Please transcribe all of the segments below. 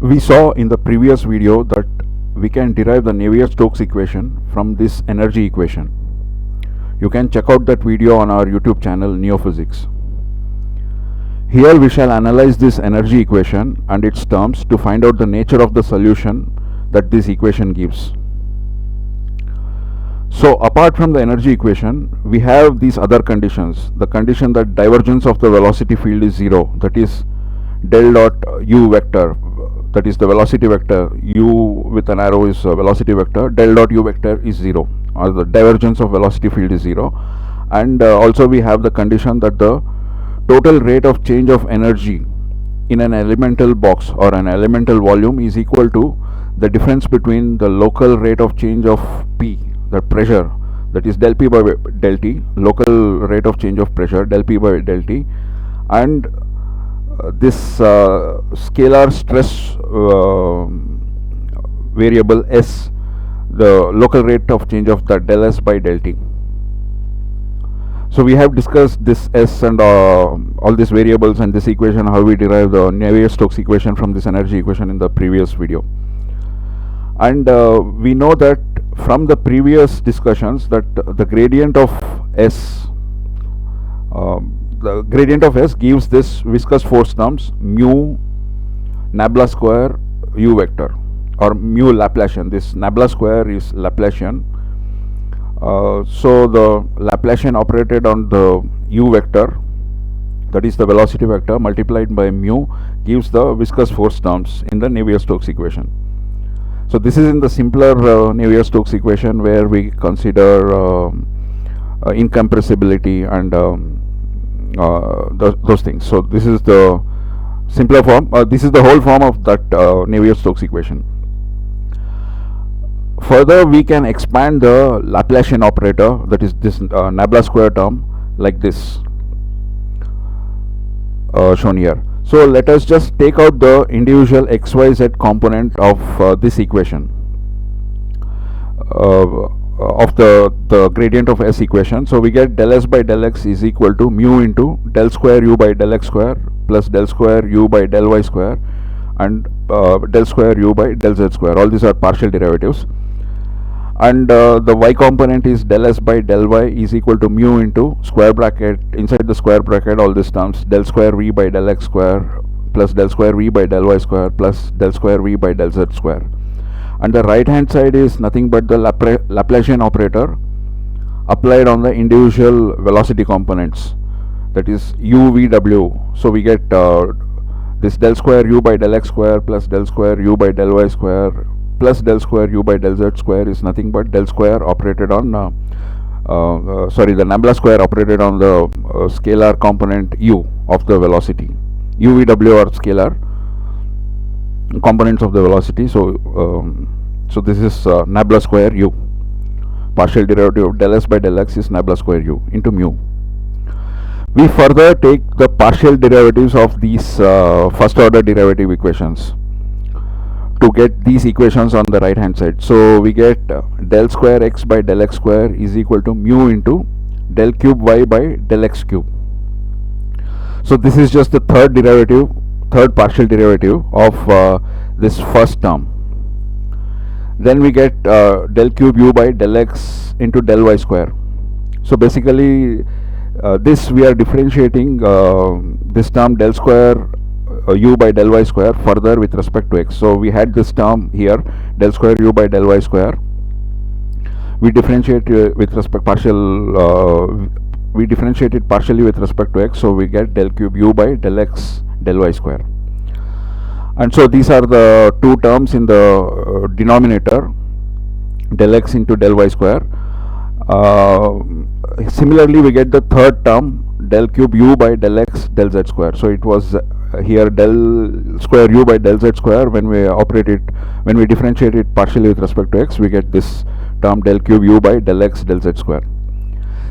We saw in the previous video that we can derive the Navier-Stokes equation from this energy equation. You can check out that video on our YouTube channel Neophysics. Here we shall analyze this energy equation and its terms to find out the nature of the solution that this equation gives. So apart from the energy equation, we have these other conditions. The condition that divergence of the velocity field is 0, that is del dot u vector, that is the velocity vector. U with an arrow is a velocity vector, del dot u vector is 0, or the divergence of velocity field is 0. And also we have the condition that the total rate of change of energy in an elemental box or an elemental volume is equal to the difference between the local rate of change of P, the pressure, that is del P by del T, local rate of change of pressure del P by del T, and this scalar stress variable S, the local rate of change of the del S by del T. So we have discussed this S and all these variables and this equation, how we derive the Navier-Stokes equation from this energy equation in the previous video. And we know that from the previous discussions that the gradient of S gives this viscous force terms mu nabla square u vector, or mu Laplacian. This nabla square is Laplacian. So the Laplacian operated on the u vector, that is the velocity vector, multiplied by mu gives the viscous force terms in the Navier-Stokes equation. So this is in the simpler Navier-Stokes equation, where we consider incompressibility and those things. So this is the simpler form. This is the whole form of that Navier-Stokes equation. Further, we can expand the Laplacian operator, that is this nabla square term, like this, shown here. So let us just take out the individual xyz component of this equation of the gradient of S equation. So we get del S by del X is equal to mu into del square u by del X square plus del square u by del Y square and del square u by del Z square. All these are partial derivatives. And the y component is del S by del Y is equal to mu into square bracket, inside the square bracket all these terms, del square v by del X square plus del square v by del Y square plus del square v by del Z square. And the right hand side is nothing but the Laplacian operator applied on the individual velocity components, that is u v w. So we get this del square u by del X square plus del square u by del Y square plus del square u by del Z square is nothing but del square operated on the nabla square operated on the scalar component u of the velocity. U v w are scalar components of the velocity. So so this is nabla square u. Partial derivative of del S by del X is nabla square u into mu. We further take the partial derivatives of these first order derivative equations to get these equations on the right hand side. So we get del square x by del X square is equal to mu into del cube y by del X cube. So this is just the third partial derivative of this first term. Then we get del cube u by del X into del Y square. So basically this we are differentiating this term del square u by del Y square further with respect to x. So we had this term here, del square u by del Y square. We differentiate with respect we differentiate it partially with respect to x, so we get del cube u by del X del Y square. And so these are the two terms in the denominator, del X into del Y square. Similarly, we get the third term, del cube u by del X del Z square. So it was here del square u by del Z square. When we differentiate it partially with respect to x, we get this term del cube u by del X del Z square.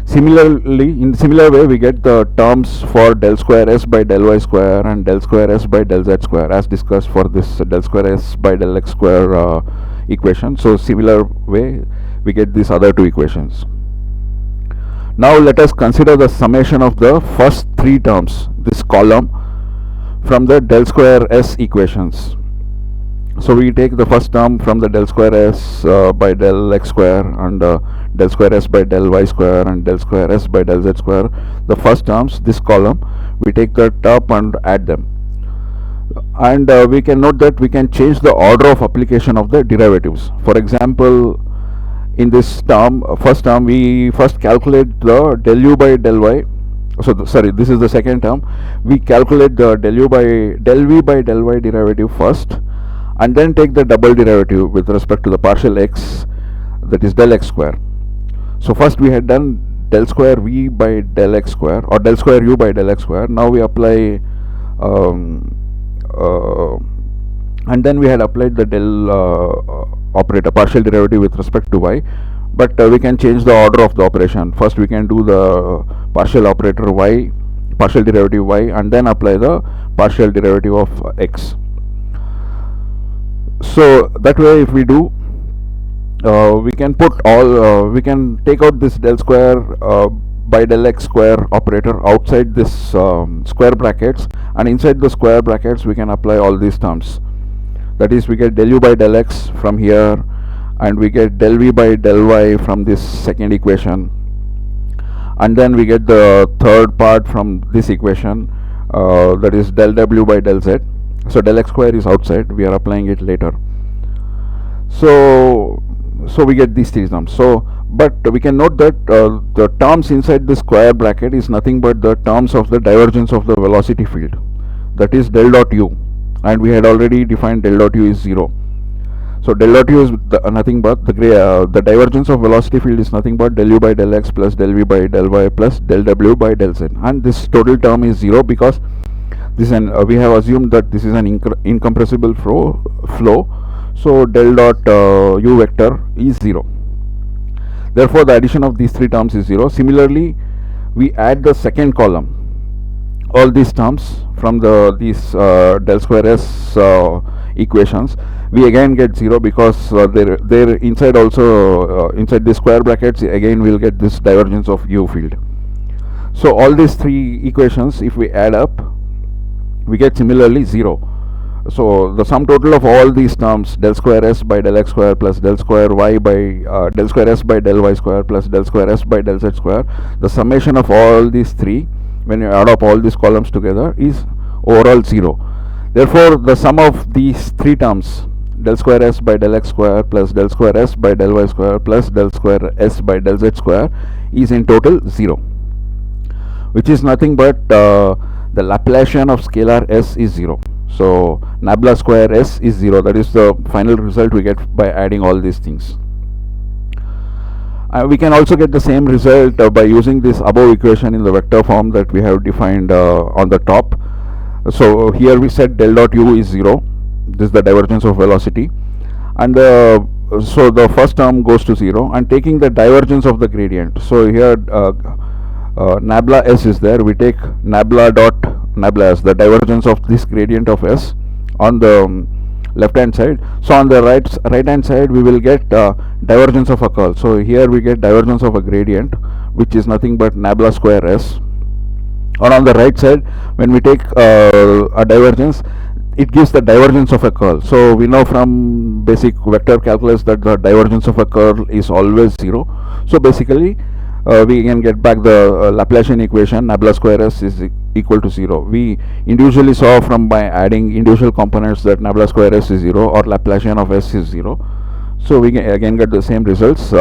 Similarly, in similar way, we get the terms for del square S by del Y square and del square S by del Z square, as discussed for this del square S by del X square equation. So similar way, we get these other two equations. Now let us consider the summation of the first three terms, this column, from the del square S equations. So we take the first term from the del square s by del x square, and del square s by del y square, and del square s by del z square. The first terms, this column, we take the top and add them. And we can note that we can change the order of application of the derivatives. For example, in this term, first term, we first calculate the del u by del y. So sorry, this is the second term. We calculate the del v by del y derivative first, and then take the double derivative with respect to the partial x, that is del x square. So first we had done del square v by del x square, or del square u by del x square. Now we apply and then we had applied the del operator, partial derivative with respect to y, but we can change the order of the operation. First we can do the partial operator y, partial derivative y, and then apply the partial derivative of x. So that way, if we do, we can put all, we can take out this del square by del x square operator outside this square brackets, and inside the square brackets we can apply all these terms. That is, we get del u by del x from here, and we get del v by del y from this second equation, and then we get the third part from this equation, that is del w by del z. So del x square is outside, we are applying it later. So we get these three terms. So but we can note that the terms inside the square bracket is nothing but the terms of the divergence of the velocity field, that is del dot u, and we had already defined del dot u is 0. So del dot u is nothing but the divergence of velocity field is nothing but del u by del x plus del v by del y plus del w by del z, and this total term is 0 because this we have assumed that this is an incompressible flow. So del dot u vector is 0. Therefore, the addition of these three terms is 0. Similarly, we add the second column, all these terms from these del square s equations. We again get 0 because they're inside also, inside the square brackets again we'll get this divergence of u field. So all these three equations, if we add up, we get similarly 0. So the sum total of all these terms, del square s by del x square plus del square y by del square s by del y square plus del square s by del z square, the summation of all these three, when you add up all these columns together, is overall 0. Therefore, the sum of these three terms, del square s by del x square plus del square s by del y square plus del square s by del z square, is in total 0, which is nothing but the Laplacian of scalar s is 0. So nabla square s is 0. That is the final result we get by adding all these things. We can also get the same result by using this above equation in the vector form that we have defined on the top. So here we said del dot u is 0. This is the divergence of velocity, and so the first term goes to 0, and taking the divergence of the gradient. So here nabla s is there. We take nabla dot nabla s, the divergence of this gradient of s, on the left hand side. So on the right hand side we will get divergence of a curl. So here we get divergence of a gradient, which is nothing but nabla square s. Or on the right side, when we take a divergence, it gives the divergence of a curl. So we know from basic vector calculus that the divergence of a curl is always 0. So basically we can get back the Laplacian equation, nabla square s is equal to 0. We individually saw from by adding individual components that nabla square s is 0 or Laplacian of s is 0. So we can again get the same results,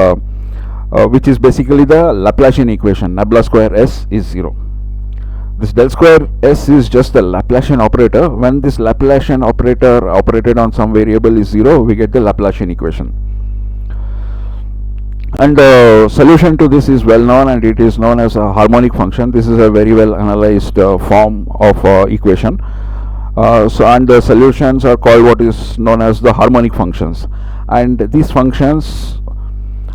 which is basically the Laplacian equation, nabla square s is 0. This del square s is just the Laplacian operator. When this Laplacian operator operated on some variable is 0, we get the Laplacian equation. And the solution to this is well known, and it is known as a harmonic function. This is a very well analyzed form of equation. And the solutions are called what is known as the harmonic functions, and these functions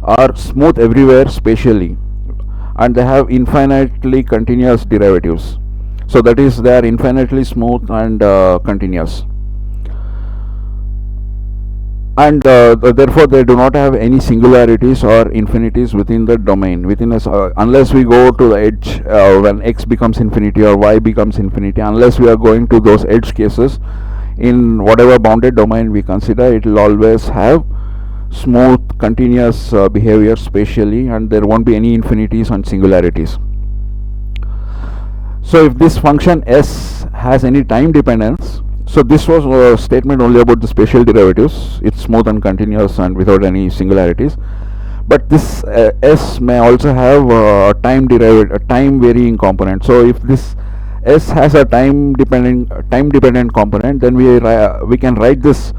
are smooth everywhere spatially, and they have infinitely continuous derivatives. So that is, they are infinitely smooth and continuous, and therefore they do not have any singularities or infinities within the domain, within us, unless we go to the edge when x becomes infinity or y becomes infinity. Unless we are going to those edge cases, in whatever bounded domain we consider, it will always have smooth continuous behavior spatially, and there won't be any infinities and singularities. So if this function s has any time dependence, so this was a statement only about the spatial derivatives, it's smooth and continuous and without any singularities, but this s may also have a time varying component. So if this s has a time dependent component, then we can write this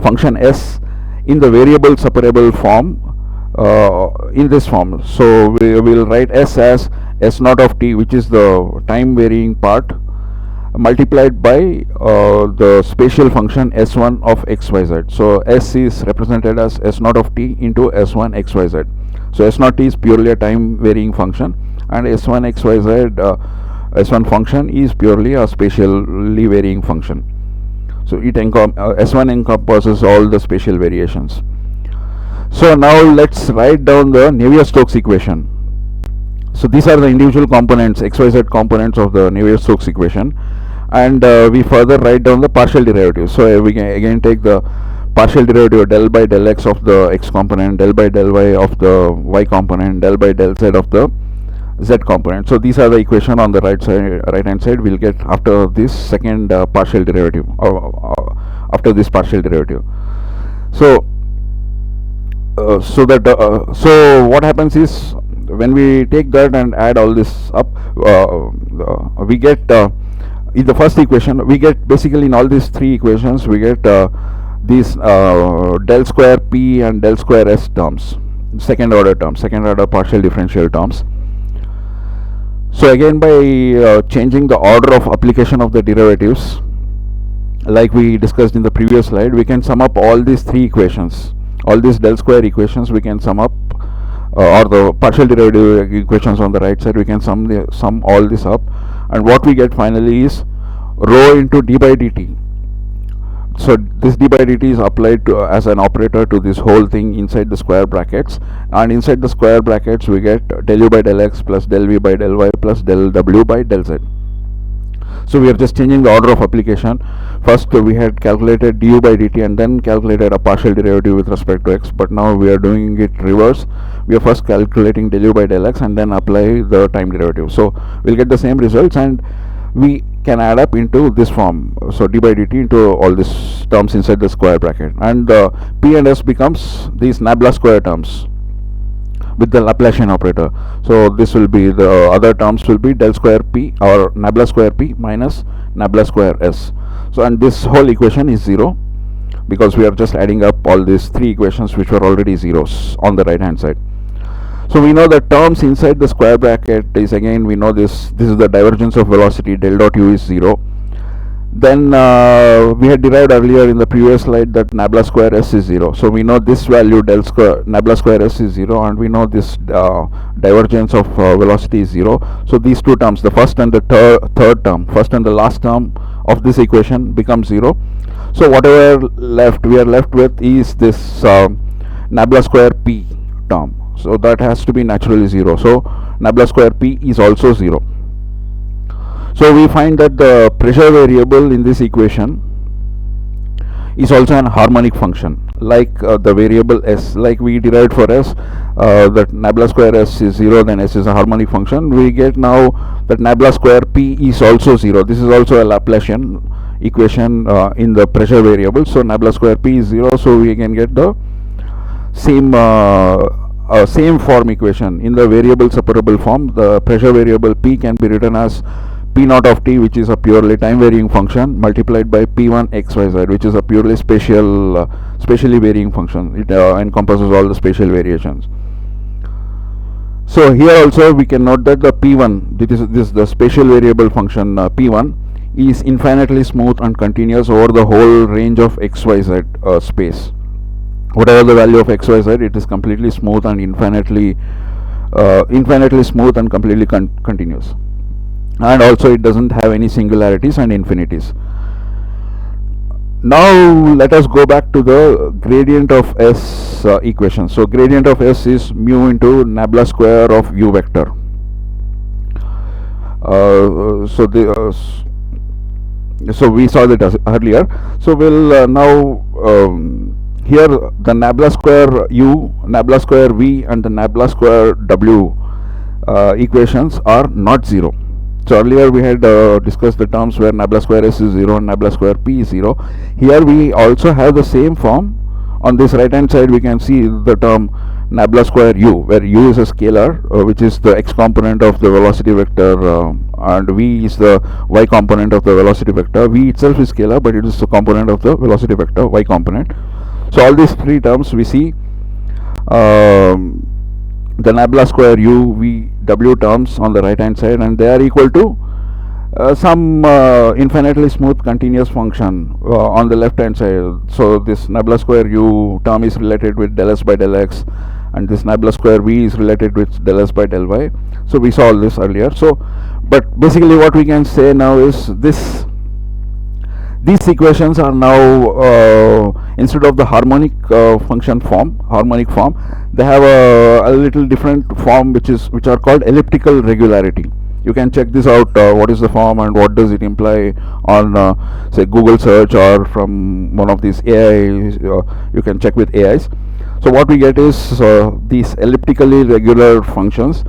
function s in the variable separable form, in this form. So we will write s as s naught of t, which is the time varying part, multiplied by the spatial function s1 of xyz. So s is represented as s naught of t into s1 xyz. So s naught t is purely a time varying function, and s1 xyz, s1 function is purely a spatially varying function. So it s1 encompasses all the spatial variations. So now let's write down the Navier-Stokes equation. So these are the individual components, xyz components of the Navier-Stokes equation, and we further write down the partial derivatives. So we can again take the partial derivative del by del x of the x component, del by del y of the y component, del by del z of the z component. So these are the equation on the right hand side we'll get after this second partial derivative, after this partial derivative. So so what happens is, when we take that and add all this up, we get in the first equation, we get basically in all these three equations we get these del square p and del square s terms, second order partial differential terms. So again, by changing the order of application of the derivatives, like we discussed in the previous slide, we can sum up all these three equations, all these del square equations we can sum up, or the partial derivative equations on the right side, we can sum all this up, and what we get finally is rho into d by dt. So this d by dt is applied to as an operator to this whole thing inside the square brackets, and inside the square brackets we get del u by del x plus del v by del y plus del w by del z. So we are just changing the order of application. First we had calculated du by dt and then calculated a partial derivative with respect to x, but now we are doing it reverse. We are first calculating del u by del x and then apply the time derivative. So we'll get the same results, and we can add up into this form. So d by dt into all these terms inside the square bracket, and p and s becomes these Nabla square terms with the Laplacian operator. So this will be, the other terms will be del square p or Nabla square p minus Nabla square s. So and this whole equation is 0 because we are just adding up all these three equations which were already zeros on the right hand side. So we know the terms inside the square bracket is, again we know this is the divergence of velocity, del dot u is 0. Then we had derived earlier in the previous slide that Nabla square s is 0. So we know this value del square Nabla square s is 0, and we know this divergence of velocity is 0. So these two terms, the first and the third term, first and the last term of this equation becomes 0. So whatever we are left with is this Nabla square p term. So that has to be naturally 0. So Nabla square p is also 0. So we find that the pressure variable in this equation is also an harmonic function, like the variable s, like we derived for s, that Nabla square s is 0, then s is a harmonic function. We get now that Nabla square p is also 0. This is also a Laplacian equation in the pressure variable. So Nabla square p is 0. So we can get the same form equation in the variable separable form. The pressure variable p can be written as p naught of t, which is a purely time varying function, multiplied by p1 xyz, which is a purely spatially varying function. It encompasses all the spatial variations. So here also we can note that the p1, this the spatial variable function p1 is infinitely smooth and continuous over the whole range of xyz space. Whatever the value of xyz, it is completely smooth and infinitely smooth and completely continuous. And also it doesn't have any singularities and infinities. Now let us go back to the gradient of s equation. So gradient of s is mu into Nabla square of u vector. So we saw that earlier. So we'll now here the nabla square u, nabla square v, and the nabla square w equations are not zero. So earlier we had discussed the terms where nabla square s is 0 and nabla square p is 0. Here we also have the same form. On this right hand side we can see the term nabla square u, where u is a scalar which is the x component of the velocity vector, and v is the y component of the velocity vector. V itself is scalar, but it is a component of the velocity vector, y component. So all these three terms we see the nabla square u, v, w terms on the right hand side, and they are equal to some infinitely smooth continuous function on the left hand side. So this nabla square u term is related with del s by del x, and this nabla square v is related with del s by del y. So we saw all this earlier. So but basically what we can say now is these equations are now instead of the harmonic function form, harmonic form, they have a little different form which are called elliptical regularity. You can check this out, what is the form and what does it imply on say Google search or from one of these AIs. You can check with AIs. So what we get is these elliptically regular functions.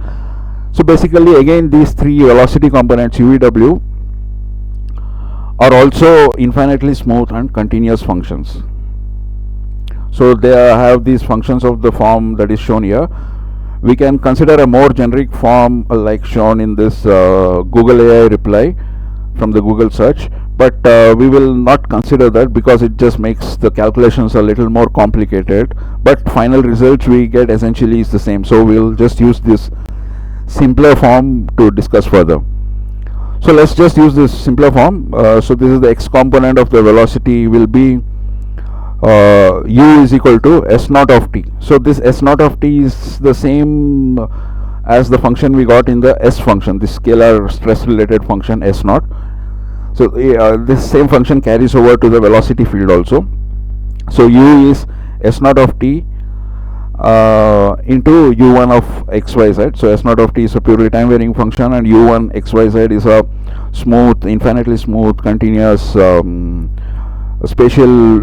So basically again these three velocity components u, v, w are also infinitely smooth and continuous functions. So they have these functions of the form that is shown here. We can consider a more generic form like shown in this Google AI reply from the Google search, but we will not consider that because it just makes the calculations a little more complicated, but final results we get essentially is the same. So we'll just use this simpler form to discuss further. So let's just use this simpler form. So this is the x component of the velocity will be u is equal to s naught of t. So this s naught of t is the same as the function we got in the s function, this scalar stress related function s naught. So this same function carries over to the velocity field also. So u is s naught of t into u1 of xyz. So s naught of t is a purely time varying function, and u1 xyz is a smooth, infinitely smooth, continuous spatial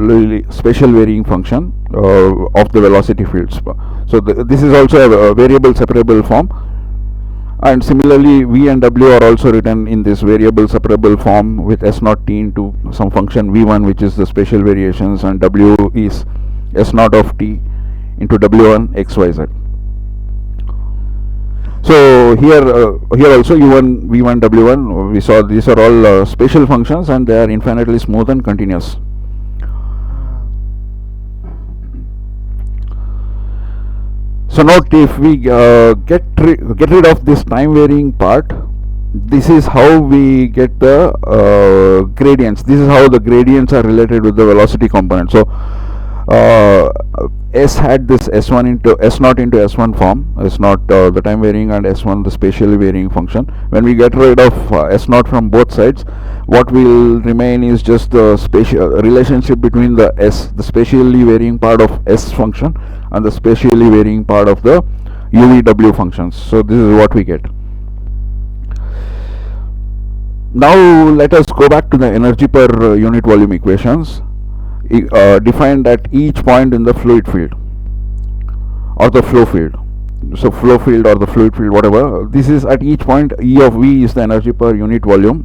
varying function of the velocity fields. So this is also a variable separable form, and similarly v and w are also written in this variable separable form with s naught t into some function v1 which is the spatial variations, and w is s naught of t into w1 xyz. So here also u1, v1, w1, we saw these are all spatial functions and they are infinitely smooth and continuous. So note, if we get rid of this time varying part, this is how we get the gradients. This is how the gradients are related with the velocity component. So s had this s1 into s naught into s1 form, s naught the time varying and s1 the spatially varying function. When we get rid of s naught from both sides, what will remain is just the spatial relationship between the spatially varying part of s function and the spatially varying part of the u-v-w functions. So this is what we get. Now let us go back to the energy per unit volume equations defined at each point in the fluid field or the flow field. So flow field or the fluid field, whatever, this is at each point E of V is the energy per unit volume,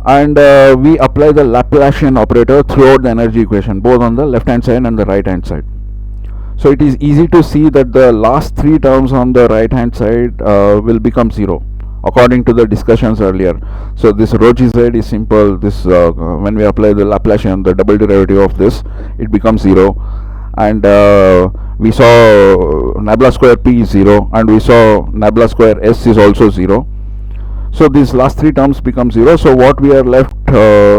and we apply the Laplacian operator throughout the energy equation, both on the left hand side and the right hand side. So it is easy to see that the last three terms on the right hand side will become zero according to the discussions earlier. So this rho gz is simple. This when we apply the Laplacian, the double derivative of this, it becomes zero, and we saw nabla square p is 0, and we saw nabla square s is also 0. So these last three terms become 0. So what we are left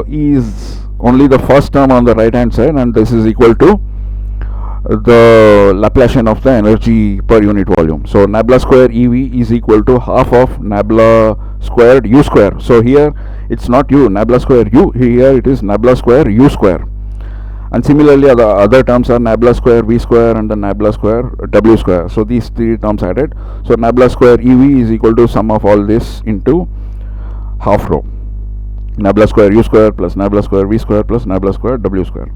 is only the first term on the right hand side, and this is equal to the Laplacian of the energy per unit volume. So nabla square EV is equal to half of nabla squared u square. So here it's not u, nabla square u, here it is nabla square u square. And similarly the other terms are nabla square v square and the nabla square w square. So these three terms added. So nabla square EV is equal to sum of all this into half rho. nabla square u square plus nabla square v square plus nabla square w square.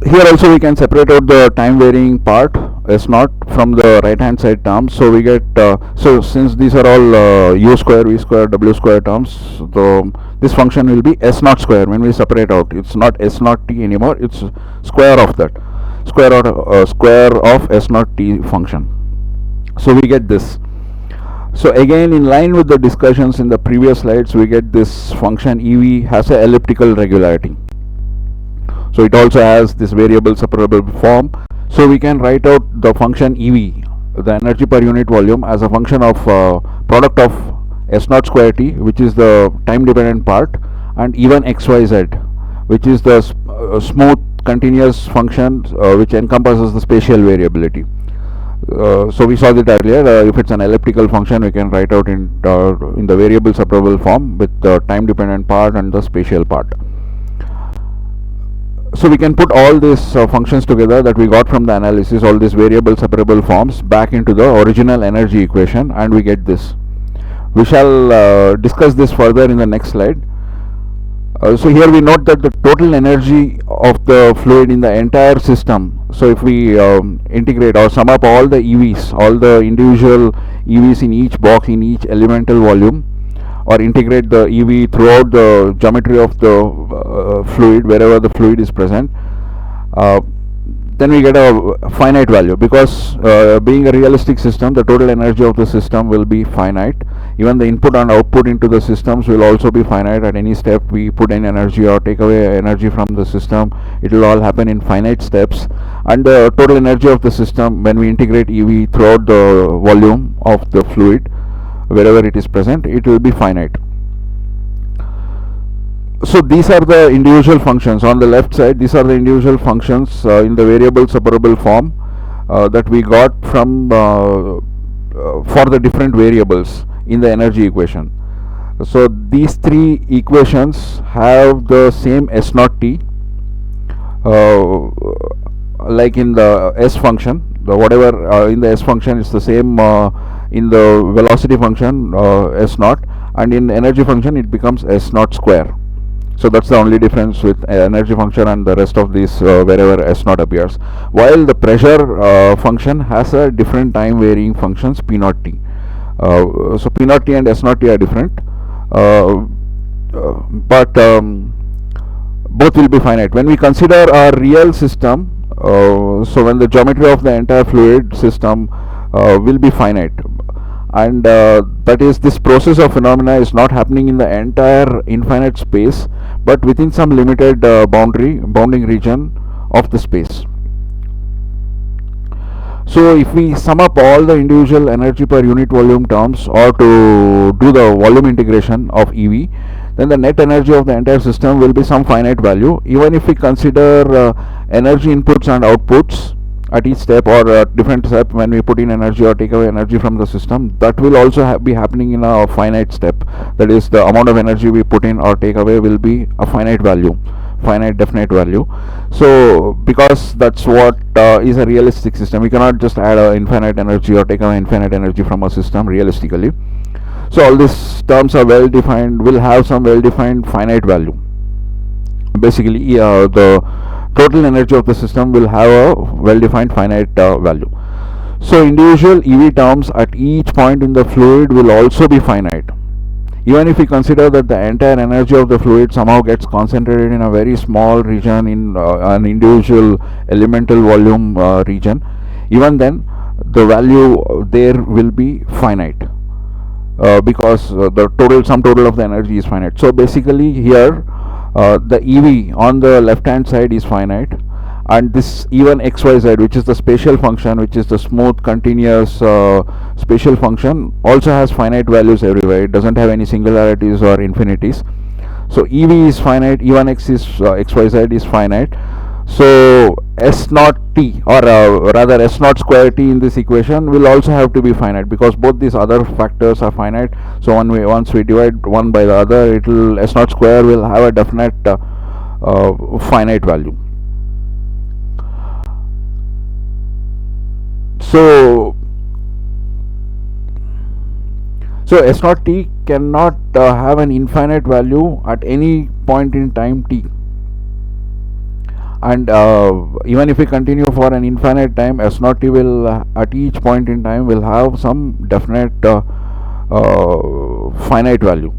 Here also we can separate out the time varying part s naught from the right hand side terms. So we get so since these are all u square v square w square terms, this function will be s naught square. When we separate out, it's not s naught t anymore, it's square of that, square of s naught t function. So we get this. So again, in line with the discussions in the previous slides, we get this function ev has a elliptical regularity. So it also has this variable separable form. So we can write out the function ev, the energy per unit volume, as a function of product of s naught square t, which is the time dependent part, and even xyz, which is the smooth continuous function which encompasses the spatial variability. So we saw that earlier. If it's an elliptical function, we can write out in the variable separable form with the time dependent part and the spatial part. So we can put all these functions together that we got from the analysis, all these variable separable forms, back into the original energy equation, and we get this. We shall discuss this further in the next slide. So here we note that the total energy of the fluid in the entire system, so if we integrate or sum up all the EVs, all the individual EVs in each box, in each elemental volume, or integrate the EV throughout the geometry of the fluid, wherever the fluid is present, then we get a finite value, because being a realistic system, the total energy of the system will be finite. Even the input and output into the systems will also be finite. At any step we put in energy or take away energy from the system, it will all happen in finite steps. And the total energy of the system, when we integrate EV throughout the volume of the fluid, wherever it is present, it will be finite. So these are the individual functions on the left side. These are the individual functions in the variable separable form that we got from for the different variables in the energy equation. So these three equations have the same s naught t, like in the s function, the whatever in the s function is the same in the velocity function s naught, and in energy function it becomes s naught square. So that's the only difference with energy function and the rest of these wherever s naught appears. While the pressure function has a different time varying functions p naught t. So p naught t and s naught t are different, but both will be finite. When we consider a real system, so when the geometry of the entire fluid system will be finite, and that is, this process of phenomena is not happening in the entire infinite space, but within some limited bounding region of the space. So if we sum up all the individual energy per unit volume terms, or to do the volume integration of EV, then the net energy of the entire system will be some finite value. Even if we consider energy inputs and outputs at each step, or at different step when we put in energy or take away energy from the system, that will also be happening in a finite step. That is, the amount of energy we put in or take away will be a finite value, finite definite value. So because that's what is a realistic system, we cannot just add infinite energy or take away infinite energy from a system realistically. So all these terms are well defined, will have some well defined finite value. Basically the total energy of the system will have a well defined finite value. So individual EV terms at each point in the fluid will also be finite. Even if we consider that the entire energy of the fluid somehow gets concentrated in a very small region, in an individual elemental volume region, even then the value there will be finite, because the sum total of the energy is finite. So basically here the EV on the left hand side is finite, and this even xyz, which is the spatial function, which is the smooth continuous spatial function, also has finite values everywhere. It doesn't have any singularities or infinities. So EV is finite, even xyz is finite. So s naught t, or rather s naught square t in this equation will also have to be finite, because both these other factors are finite. So once we divide one by the other, it will, s naught square will have a definite finite value. So S naught t cannot have an infinite value at any point in time t, and even if we continue for an infinite time, S naught t will at each point in time will have some definite finite value.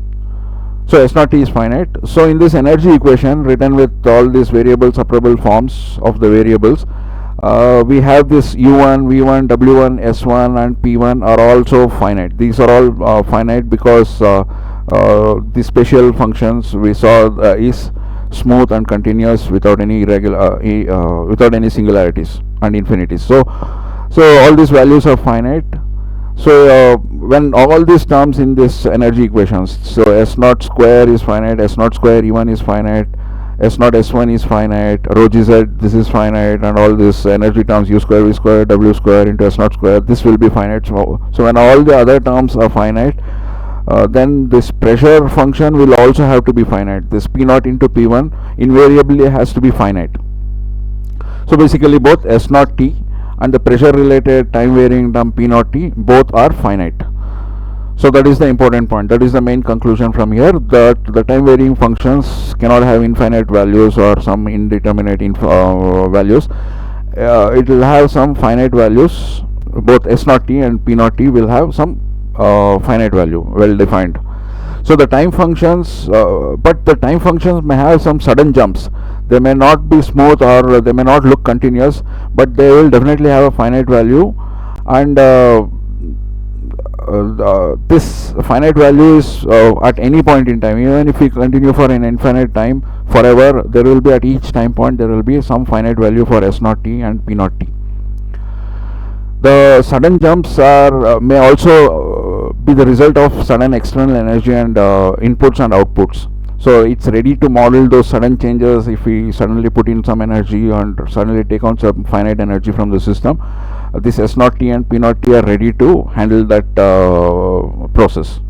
So S naught t is finite. So in this energy equation written with all these variable separable forms of the variables, we have this u1, v1, w1, s1 and p1 are also finite. These are all finite because the spatial functions we saw is smooth and continuous without any without any singularities and infinities. So all these values are finite. So when all these terms in this energy equations, so S naught square is finite, S naught square E1 is finite, S naught S1 is finite, rho gz this is finite, and all these energy terms U square V square W square into S naught square, this will be finite. So when all the other terms are finite, then this pressure function will also have to be finite. This P naught into P1 invariably has to be finite. So basically both S naught t and the pressure related time varying term P naught t both are finite. So that is the important point. That is the main conclusion from here, that the time varying functions cannot have infinite values or some indeterminate values. It will have some finite values. Both S naught t and P naught t will have some finite value, well defined. So the time functions, but the time functions may have some sudden jumps. They may not be smooth or they may not look continuous, but they will definitely have a finite value, and this finite value is at any point in time. Even if we continue for an infinite time forever, there will be at each time point there will be some finite value for S naught t and P naught t. The sudden jumps are may also be the result of sudden external energy and inputs and outputs. So it's ready to model those sudden changes. If we suddenly put in some energy and suddenly take on some finite energy from the system, this S naught t and P naught t are ready to handle that process.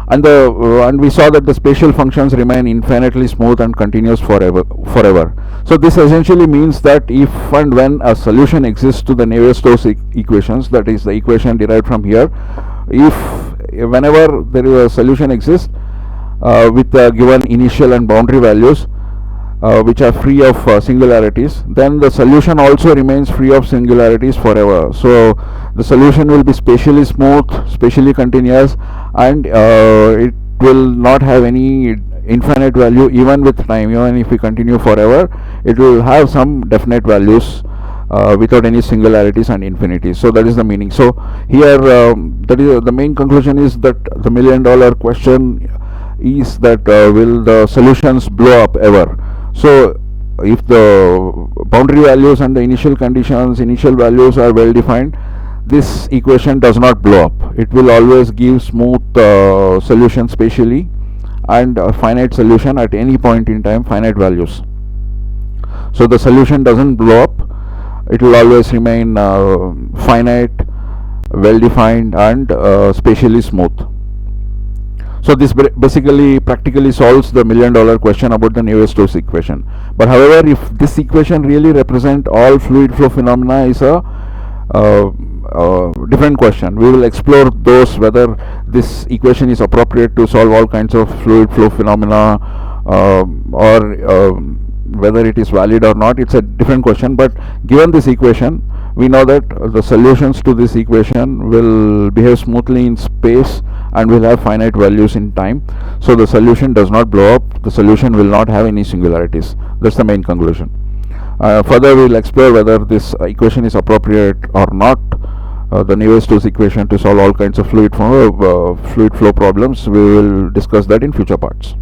And we saw that the spatial functions remain infinitely smooth and continuous forever. So this essentially means that if and when a solution exists to the Navier-Stokes equations, that is the equation derived from here, if whenever there is a solution exists with given initial and boundary values which are free of singularities, then the solution also remains free of singularities forever. So the solution will be spatially smooth, spatially continuous, and it will not have any infinite value even with time. Even if we continue forever, it will have some definite values without any singularities and infinities. So that is the meaning. So here that is the main conclusion is that the $1,000,000 question is that will the solutions blow up ever? So if the boundary values and the initial conditions, initial values are well defined, this equation does not blow up. It will always give smooth solution spatially and a finite solution at any point in time, finite values. So the solution doesn't blow up. It will always remain finite, well defined, and spatially smooth. So this basically practically solves the $1,000,000 question about the Navier-Stokes equation. But however, if this equation really represent all fluid flow phenomena is a different question. We will explore those, whether this equation is appropriate to solve all kinds of fluid flow phenomena or whether it is valid or not. It's a different question, but given this equation, we know that the solutions to this equation will behave smoothly in space and will have finite values in time. So the solution does not blow up. The solution will not have any singularities. That's the main conclusion. Further, we will explore whether this equation is appropriate or not, the Navier-Stokes equation, to solve all kinds of fluid flow problems. We will discuss that in future parts.